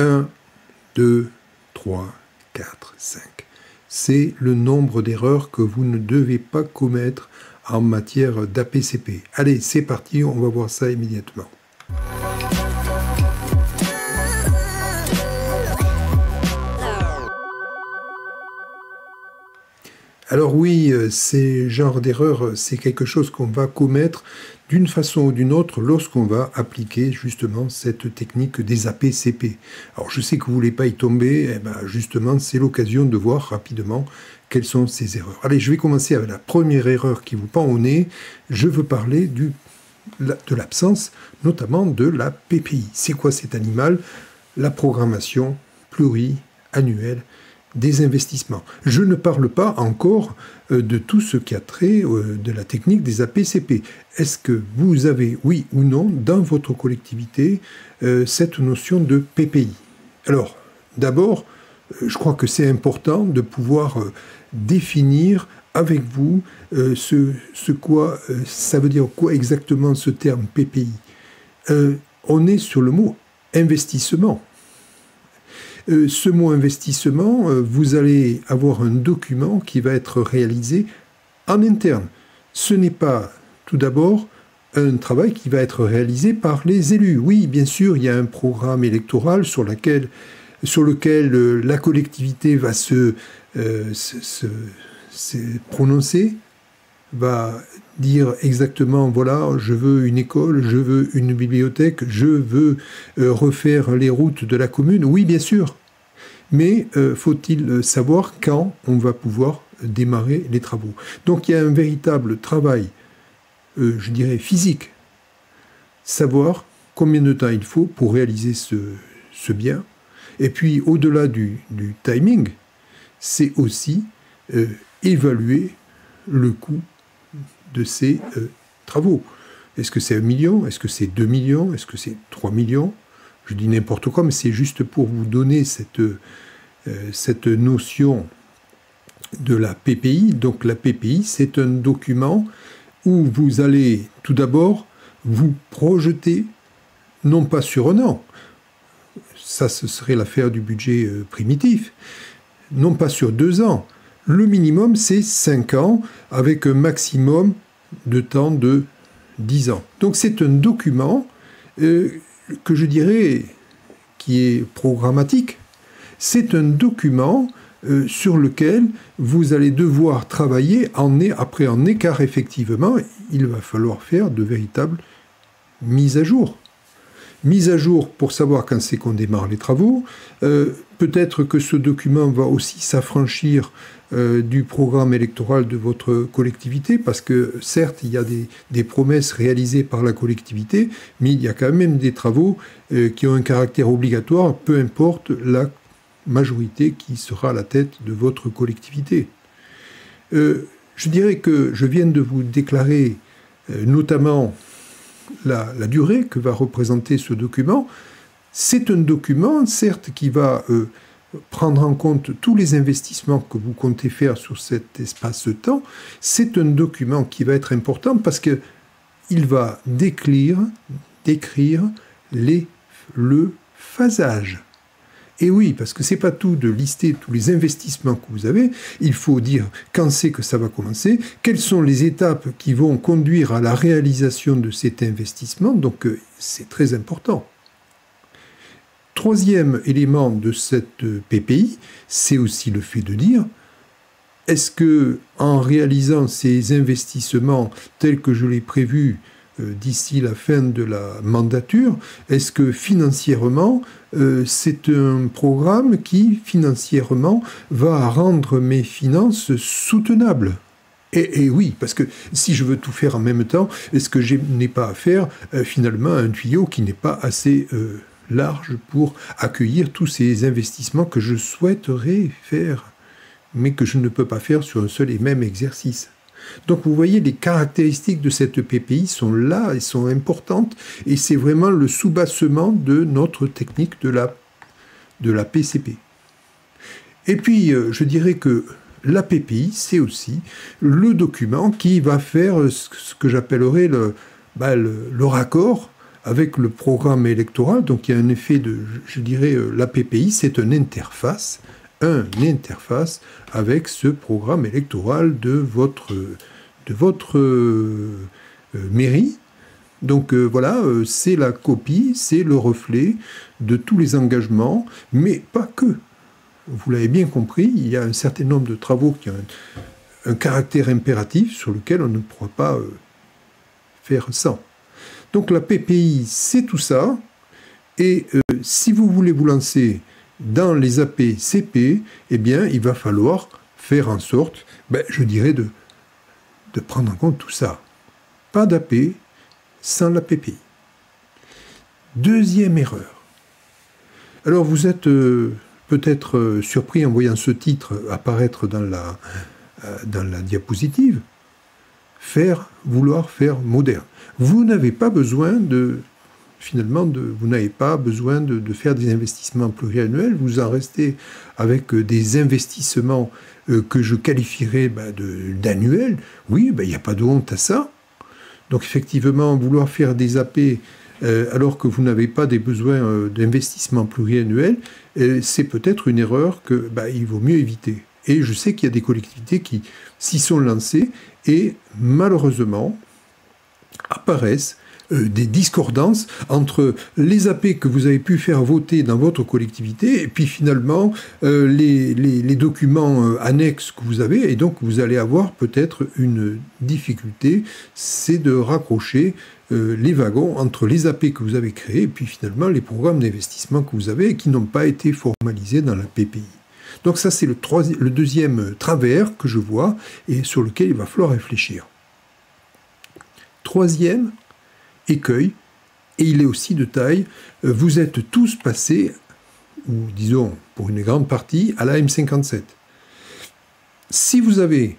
1, 2, 3, 4, 5. C'est le nombre d'erreurs que vous ne devez pas commettre en matière d'APCP. Allez, c'est parti, on va voir ça immédiatement. Alors oui, ces genres d'erreurs, c'est quelque chose qu'on va commettre d'une façon ou d'une autre lorsqu'on va appliquer justement cette technique des APCP. Alors je sais que vous ne voulez pas y tomber, justement c'est l'occasion de voir rapidement quelles sont ces erreurs. Allez, je vais commencer avec la première erreur qui vous pend au nez. Je veux parler de l'absence, notamment de la PPI. C'est quoi cet animal? La programmation pluriannuelle des investissements. Je ne parle pas encore de tout ce qui a trait de la technique des APCP. Est-ce que vous avez, oui ou non, dans votre collectivité, cette notion de PPI? Alors, d'abord, je crois que c'est important de pouvoir définir avec vous ça veut dire quoi exactement ce terme PPI. On est sur le mot investissement. Ce mot investissement, vous allez avoir un document qui va être réalisé en interne. Ce n'est pas, tout d'abord, un travail qui va être réalisé par les élus. Oui, bien sûr, il y a un programme électoral sur lequel la collectivité va se prononcer, va dire exactement, voilà, je veux une école, je veux une bibliothèque, je veux refaire les routes de la commune. Oui, bien sûr. Mais faut-il savoir quand on va pouvoir démarrer les travaux? Donc il y a un véritable travail, je dirais, physique. Savoir combien de temps il faut pour réaliser ce bien. Et puis, au-delà du timing, c'est aussi évaluer le coût de ces travaux. Est-ce que c'est 1 million? Est-ce que c'est 2 millions? Est-ce que c'est 3 millions? Je dis n'importe quoi, mais c'est juste pour vous donner cette notion de la PPI. Donc la PPI, c'est un document où vous allez tout d'abord vous projeter, non pas sur un an, ça ce serait l'affaire du budget primitif, non pas sur 2 ans. Le minimum, c'est 5 ans, avec un maximum de temps de 10 ans. Donc c'est un document que je dirais qui est programmatique. C'est un document sur lequel vous allez devoir travailler année après année, car effectivement, il va falloir faire de véritables mises à jour. Mise à jour pour savoir quand c'est qu'on démarre les travaux. Peut-être que ce document va aussi s'affranchir du programme électoral de votre collectivité, parce que certes, il y a des promesses réalisées par la collectivité, mais il y a quand même des travaux qui ont un caractère obligatoire, peu importe la majorité qui sera à la tête de votre collectivité. Je dirais que je viens de vous déclarer notamment la durée que va représenter ce document. C'est un document, certes, qui va prendre en compte tous les investissements que vous comptez faire sur cet espace-temps. C'est un document qui va être important parce qu'il va décrire le phasage. Et oui, parce que c'est pas tout de lister tous les investissements que vous avez, il faut dire quand c'est que ça va commencer, quelles sont les étapes qui vont conduire à la réalisation de cet investissement, donc c'est très important. Troisième élément de cette PPI, c'est aussi le fait de dire, est-ce que en réalisant ces investissements tels que je l'ai prévu d'ici la fin de la mandature, est-ce que financièrement, c'est un programme qui, financièrement, va rendre mes finances soutenables? Et oui, parce que si je veux tout faire en même temps, est-ce que je n'ai pas à faire finalement un tuyau qui n'est pas assez large pour accueillir tous ces investissements que je souhaiterais faire, mais que je ne peux pas faire sur un seul et même exercice? Donc vous voyez, les caractéristiques de cette PPI sont là et sont importantes, et c'est vraiment le soubassement de notre technique de la PCP. Et puis, je dirais que la PPI, c'est aussi le document qui va faire ce que j'appellerais le raccord avec le programme électoral. Donc il y a un effet de, je dirais, la PPI, c'est une interface avec ce programme électoral de votre mairie. Donc voilà, c'est la copie, c'est le reflet de tous les engagements, mais pas que. Vous l'avez bien compris, il y a un certain nombre de travaux qui ont un caractère impératif sur lequel on ne pourra pas faire sans. Donc la PPI, c'est tout ça, et si vous voulez vous lancer dans les AP-CP, eh bien, il va falloir faire en sorte, je dirais, de prendre en compte tout ça. Pas d'AP sans la PPI. Deuxième erreur. Alors vous êtes peut-être surpris en voyant ce titre apparaître dans la diapositive. Vouloir faire moderne. Vous n'avez pas besoin de faire des investissements pluriannuels, vous en restez avec des investissements que je qualifierais d'annuels. Oui, il n'y a pas de honte à ça. Donc effectivement, vouloir faire des AP alors que vous n'avez pas des besoins d'investissement pluriannuel, c'est peut-être une erreur qu'il vaut mieux éviter. Et je sais qu'il y a des collectivités qui s'y sont lancées et malheureusement apparaissent des discordances entre les AP que vous avez pu faire voter dans votre collectivité et puis finalement les documents annexes que vous avez, et donc vous allez avoir peut-être une difficulté, c'est de raccrocher les wagons entre les AP que vous avez créés et puis finalement les programmes d'investissement que vous avez et qui n'ont pas été formalisés dans la PPI. Donc ça c'est le deuxième travers que je vois et sur lequel il va falloir réfléchir. Troisième écueil, et il est aussi de taille, vous êtes tous passés, ou disons pour une grande partie, à la M57. Si vous avez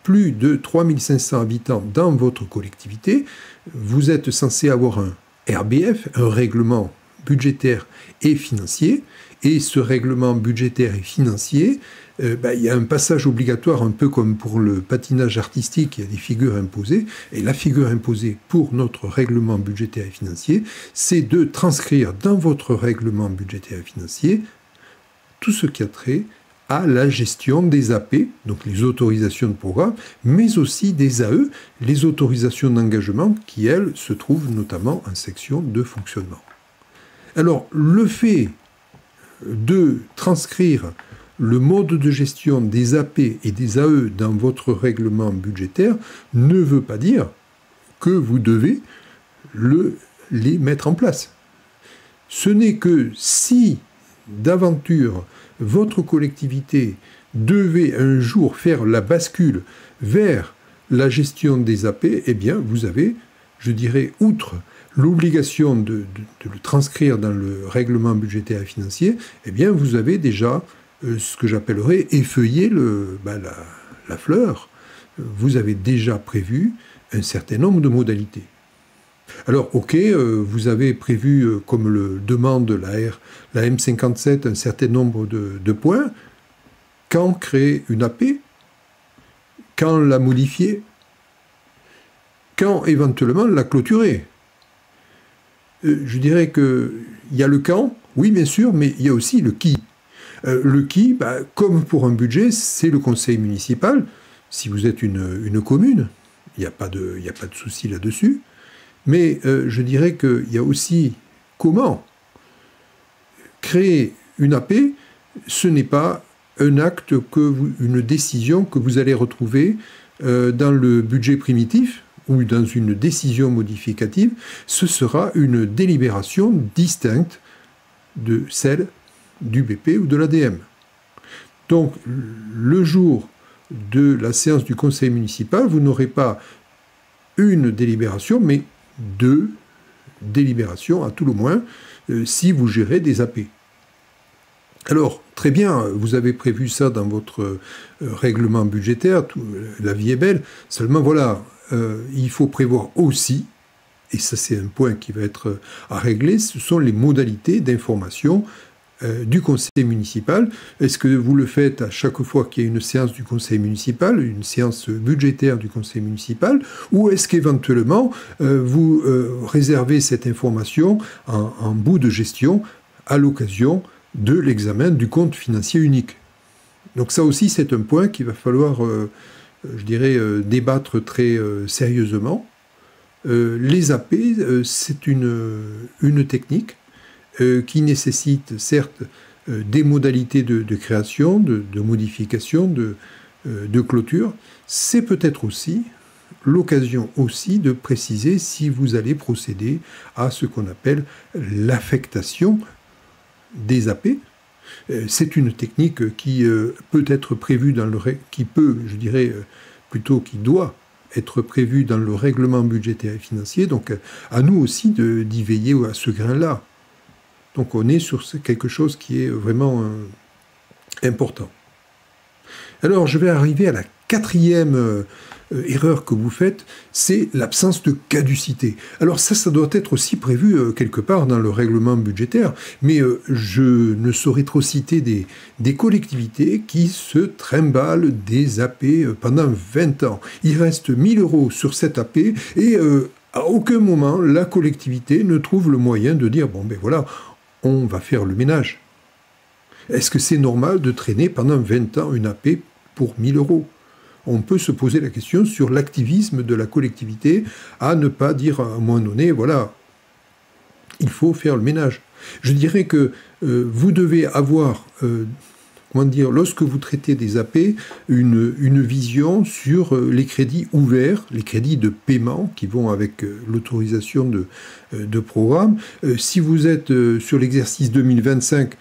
plus de 3500 habitants dans votre collectivité, vous êtes censé avoir un RBF, un règlement budgétaire et financier, et ce règlement budgétaire et financier, il y a un passage obligatoire, un peu comme pour le patinage artistique, il y a des figures imposées, et la figure imposée pour notre règlement budgétaire et financier, c'est de transcrire dans votre règlement budgétaire et financier tout ce qui a trait à la gestion des AP, donc les autorisations de programme, mais aussi des AE, les autorisations d'engagement, qui, elles, se trouvent notamment en section de fonctionnement. Alors, le fait de transcrire le mode de gestion des AP et des AE dans votre règlement budgétaire ne veut pas dire que vous devez les mettre en place. Ce n'est que si, d'aventure, votre collectivité devait un jour faire la bascule vers la gestion des AP, eh bien, vous avez, je dirais, outre l'obligation de le transcrire dans le règlement budgétaire et financier, eh bien, vous avez déjà ce que j'appellerais effeuiller la fleur. Vous avez déjà prévu un certain nombre de modalités. Alors, ok, vous avez prévu, comme le demande la M57, un certain nombre de points. Quand créer une AP? Quand la modifier? Quand éventuellement la clôturer? Je dirais qu'il y a le quand, oui bien sûr, mais il y a aussi le qui. Le qui, comme pour un budget, c'est le conseil municipal. Si vous êtes une commune, il n'y a pas de souci là-dessus. Mais je dirais qu'il y a aussi comment créer une AP. Ce n'est pas un acte, une décision que vous allez retrouver dans le budget primitif ou dans une décision modificative. Ce sera une délibération distincte de celle du BP ou de l'ADM. Donc, le jour de la séance du conseil municipal, vous n'aurez pas une délibération, mais 2 délibérations, à tout le moins, si vous gérez des AP. Alors, très bien, vous avez prévu ça dans votre règlement budgétaire, la vie est belle, seulement voilà, il faut prévoir aussi, et ça c'est un point qui va être à régler, ce sont les modalités d'information du conseil municipal. Est-ce que vous le faites à chaque fois qu'il y a une séance du conseil municipal, une séance budgétaire du conseil municipal, ou est-ce qu'éventuellement vous réservez cette information en bout de gestion à l'occasion de l'examen du compte financier unique? Donc ça aussi, c'est un point qu'il va falloir, je dirais, débattre très sérieusement. Les AP, c'est une technique qui nécessite certes des modalités de création, de modification, de clôture. C'est peut-être aussi l'occasion aussi de préciser si vous allez procéder à ce qu'on appelle l'affectation des AP. C'est une technique qui peut être prévue dans le qui peut, je dirais plutôt qui doit être prévue dans le règlement budgétaire et financier. Donc à nous aussi d'y veiller à ce grain-là. Donc on est sur quelque chose qui est vraiment important. Alors je vais arriver à la quatrième erreur que vous faites, c'est l'absence de caducité. Alors ça doit être aussi prévu quelque part dans le règlement budgétaire, mais je ne saurais trop citer des collectivités qui se trimballent des AP pendant 20 ans. Il reste 1 000 € sur cette AP et à aucun moment la collectivité ne trouve le moyen de dire « bon ben voilà », on va faire le ménage. Est-ce que c'est normal de traîner pendant 20 ans une AP pour 1 000 €? On peut se poser la question sur l'activisme de la collectivité à ne pas dire à un moment donné, voilà, il faut faire le ménage. Je dirais que vous devez avoir, comment dire, lorsque vous traitez des AP, une vision sur les crédits ouverts, les crédits de paiement qui vont avec l'autorisation de programme. Si vous êtes sur l'exercice 2025,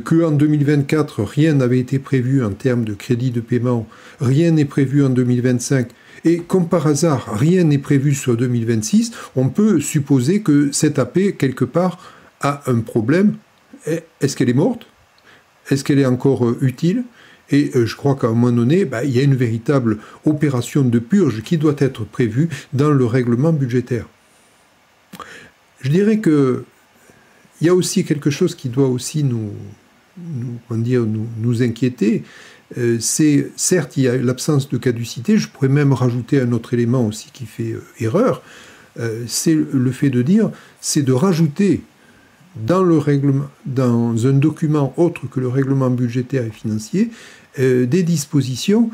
qu'en 2024, rien n'avait été prévu en termes de crédits de paiement, rien n'est prévu en 2025, et comme par hasard, rien n'est prévu sur 2026, on peut supposer que cette AP, quelque part, a un problème. Est-ce qu'elle est morte ? Est-ce qu'elle est encore utile? Et je crois qu'à un moment donné, il y a une véritable opération de purge qui doit être prévue dans le règlement budgétaire. Je dirais qu'il y a aussi quelque chose qui doit aussi nous inquiéter. C'est, certes, il y a l'absence de caducité, je pourrais même rajouter un autre élément aussi qui fait erreur, c'est le fait de dire, c'est de rajouter dans le règlement, dans un document autre que le règlement budgétaire et financier, des dispositions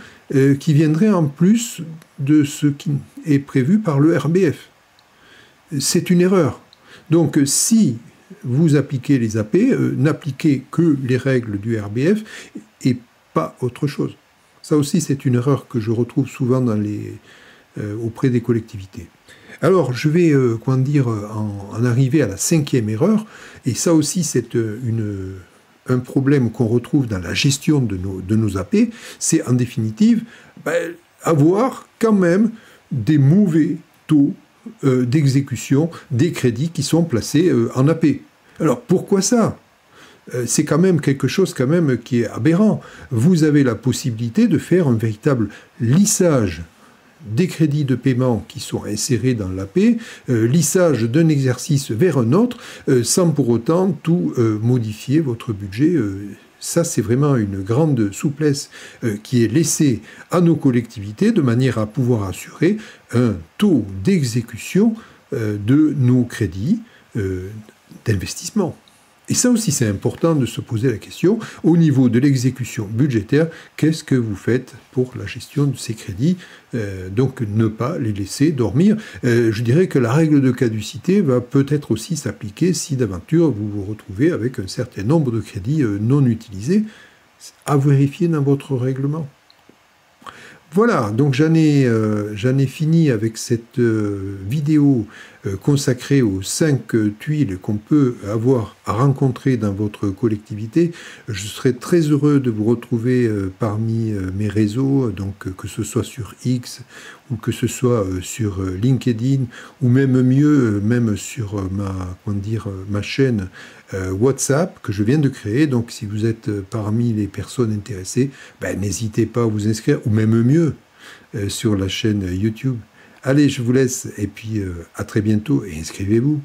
qui viendraient en plus de ce qui est prévu par le RBF. C'est une erreur. Donc si vous appliquez les AP, n'appliquez que les règles du RBF et pas autre chose. Ça aussi, c'est une erreur que je retrouve souvent auprès des collectivités. Alors, je vais en arriver à la 5e erreur, et ça aussi, c'est un problème qu'on retrouve dans la gestion de nos AP, c'est en définitive avoir quand même des mauvais taux d'exécution des crédits qui sont placés en AP. Alors, pourquoi ça ? C'est quand même quelque chose qui est aberrant. Vous avez la possibilité de faire un véritable lissage des crédits de paiement qui sont insérés dans l'AP, lissage d'un exercice vers un autre, sans pour autant tout modifier votre budget. Ça, c'est vraiment une grande souplesse qui est laissée à nos collectivités de manière à pouvoir assurer un taux d'exécution de nos crédits d'investissement. Et ça aussi, c'est important de se poser la question, au niveau de l'exécution budgétaire, qu'est-ce que vous faites pour la gestion de ces crédits? Donc, ne pas les laisser dormir. Je dirais que la règle de caducité va peut-être aussi s'appliquer si d'aventure vous vous retrouvez avec un certain nombre de crédits non utilisés, à vérifier dans votre règlement. Voilà, donc j'en ai fini avec cette vidéo consacrée aux 5 tuiles qu'on peut avoir à rencontrer dans votre collectivité. Je serai très heureux de vous retrouver parmi mes réseaux, donc que ce soit sur X ou que ce soit sur LinkedIn, ou même mieux, même sur ma chaîne WhatsApp que je viens de créer. Donc si vous êtes parmi les personnes intéressées, n'hésitez pas à vous inscrire, ou même mieux, sur la chaîne YouTube. Allez, je vous laisse, et puis à très bientôt, et inscrivez-vous.